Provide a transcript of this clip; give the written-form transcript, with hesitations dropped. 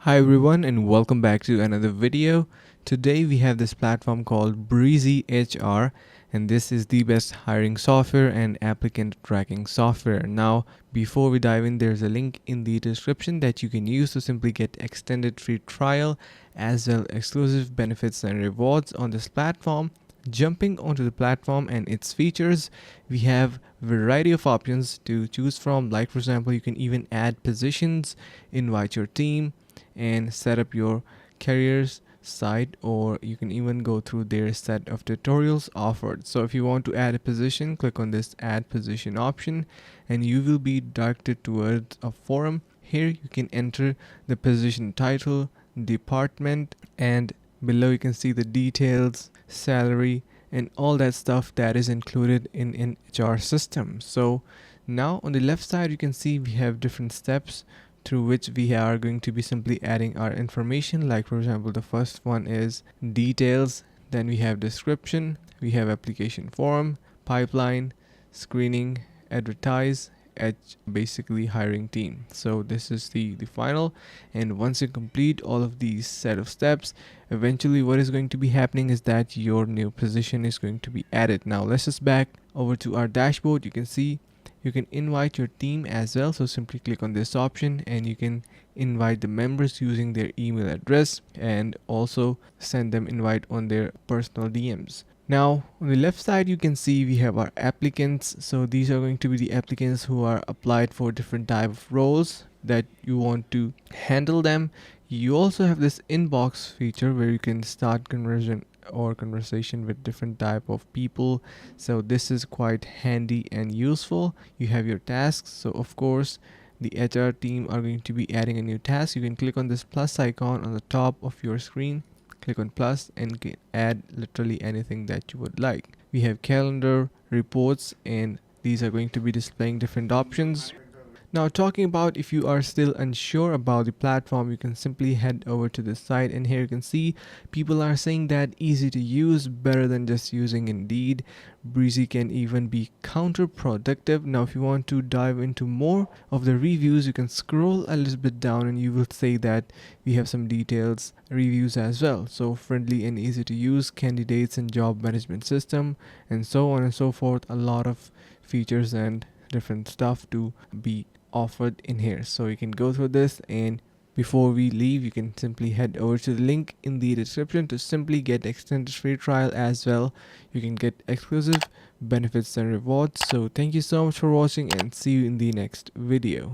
Hi everyone and welcome back to another video. Today we have this platform called Breezy HR, and this is the best hiring software and applicant tracking software. Now before we dive in, there's a link in the description that you can use to simply get extended free trial as well exclusive benefits and rewards on this platform. Jumping onto the platform and its features, we have variety of options to choose from. Like for example, you can even add positions, invite your team, and set up your careers site, or you can even go through their set of tutorials offered. So if you want to add a position, click on this add position option and you will be directed towards a forum. Here you can enter the position title, department, and below you can see the details, salary, and all that stuff that is included in an HR system. So now on the left side you can see we have different steps through which we are going to be simply adding our information. Like for example, the first one is details, then we have description, we have application form, pipeline, screening, advertise, basically hiring team. So this is the final, and once you complete all of these set of steps, eventually what is going to be happening is that your new position is going to be added. Now let's just back over to our dashboard. You can see you can invite your team as well, so simply click on this option and you can invite the members using their email address and also send them invite on their personal DMs. Now on the left side you can see we have our applicants. So these are going to be the applicants who are applied for different type of roles that you want to handle them. You also have this inbox feature where you can start conversion or conversation with different type of people. So this is quite handy and useful. You have your tasks, so of course the HR team are going to be adding a new task. You can click on this plus icon on the top of your screen, click on plus, and can add literally anything that you would like. We have calendar, reports, and these are going to be displaying different options. Now talking about, if you are still unsure about the platform, you can simply head over to the site, and here you can see people are saying that easy to use, better than just using Indeed. Breezy can even be counterproductive. Now if you want to dive into more of the reviews, you can scroll a little bit down and you will say that we have some details reviews as well. So friendly and easy to use, candidates and job management system, and so on and so forth. A lot of features and different stuff to be offered in here, so you can go through this. And before we leave, you can simply head over to the link in the description to simply get extended free trial as well. You can get exclusive benefits and rewards. So thank you so much for watching and see you in the next video.